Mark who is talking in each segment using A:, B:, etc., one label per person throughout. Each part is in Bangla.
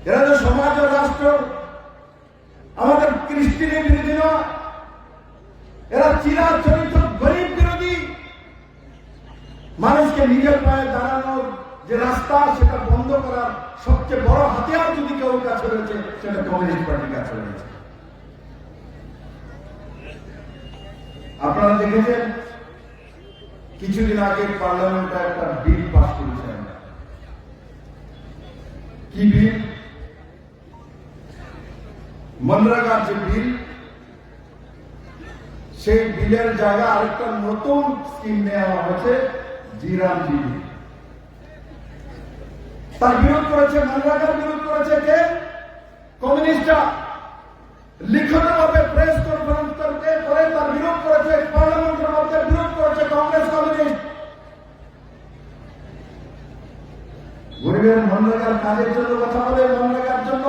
A: এরা তো সমাজ ও রাষ্ট্র আমাদের কৃষ্টির বিরোধী নয়, এরা চিরাচরিত গরিব বিরোধী। মানুষকে নিজের পায়ে দাঁড়ানোর যে রাস্তা সেটা বন্ধ করার সবচেয়ে বড় হাতিয়ার যদি কেউ কাছে রয়েছে সেটা কমিউনিস্ট পার্টির কাছে রয়েছে। আপনারা দেখেছেন কিছুদিন আগে পার্লামেন্টে একটা বিল পাস করেছেন। কি বিল? মনরেগার যে বিল, সেই বিলের জায়গায় আরেকটা নতুন স্কিম নেওয়া হয়েছে, জিরাম বিল। তার বিরোধ করেছে, মনরেগার বিরোধ করেছে কে? কমিউনিস্টরা। লিখিতভাবে প্রেস কনফারেন্স করতে করে তার বিরোধ করেছে, পার্লামেন্টের মধ্যে বিরোধ করেছে কংগ্রেস কমিউনিস্ট। গরিবের মনরেগার কাজের জন্য কথা বলে, মনরেগার জন্য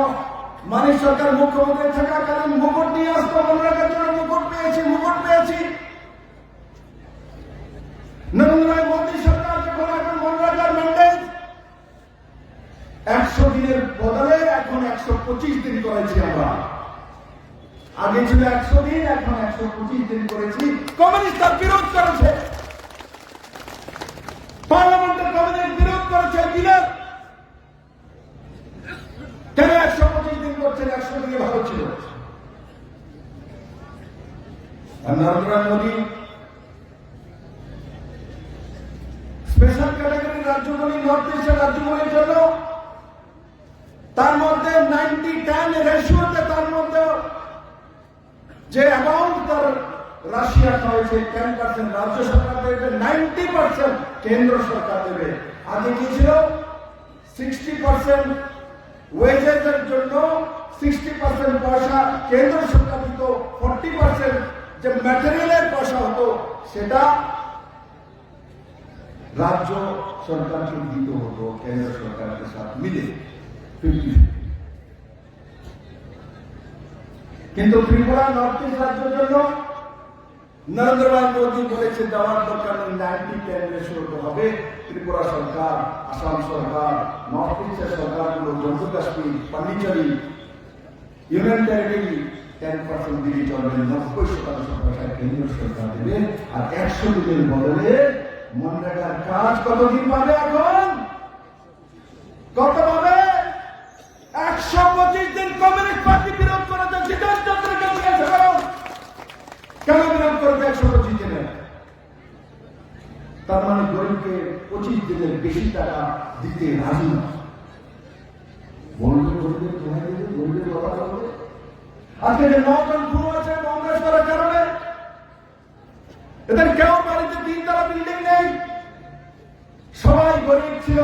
A: মানিক সরকার মুখ্যমন্ত্রী থাকাকালীন মুকুট নিয়ে আসতো, মনরেগার জন্য মুকুট পেয়েছি। নরেন্দ্র মোদী সরকার যখন এখন মনরেগার ম্যান্ডেট 100 দিনের বদলে এখন 125 দিন করেছি আমরা। আগে ছিল 100 দিন, এখন 125 দিন করেছি। কমিউনিস্ট তার বিরোধ করেছে, পার্লামেন্টের কমিউনিস্ট বিরোধ করেছে বিলের। কেন 125 দিন করছেন? 100 দিনে ভালো ছিল। নরেন্দ্র মোদী স্পেশাল ক্যাটাগরি রাজ্যগুলি, নর্থ ইস্টের রাজ্যগুলির জন্য তার মধ্যে 90-10 রেশিওতে তার মধ্যে যে অ্যামাউন্ট তার রাশিয়া হয়েছে 10% রাজ্য সরকার দেবে, 90% কেন্দ্র সরকার দেবে। আগে কি ছিল? 60% ওয়েজেসের জন্য 60% পয়সা কেন্দ্র সরকার দিত, 40% যে ম্যাটেরিয়ালের পয়সা হতো সেটা রাজ্য সরকারকে দিতে হতো কেন্দ্র সরকারের সাথে মিলে 50-50। কিন্তু ত্রিপুরা নর্থ ইস্ট রাজ্যের জন্য নরেন্দ্র মোদী বলেছে দেওয়ার দরকার নেই, 90-10 রেশিওতে হবে। ত্রিপুরা সরকার, আসাম সরকার, নর্থ ইস্টের সরকারগুলো, জম্মু কাশ্মীর, পন্ডিচেরি, ইউনিয়ন টেরিটরি 10% দিকে চলবে, 90% পয়সা কেন্দ্র সরকার দেবে। আর 100 দিনের বদলে মনরেগার কাজ কতদিন পাবে? এখন কত পাবে? 125 দিন। কমিউনিস্ট পার্টি বিরোধ করেছে, জিতেন চন্দ্রকে জিজ্ঞাসা করো কেন বিরোধ করবে 125 দিনে? তার মানে গরিবকে 25 দিনের বেশি টাকা দিতে রাজি না। বলবে গরিবের দোহাই দেবে, গরিবের কথা বলবে। আজকে যে 9 জন খুন হয়েছে কংগ্রেস করার কারণে, এদের কেউ বাড়িতে 3 তলা বিল্ডিং নেই, সবাই গরিব ছিল।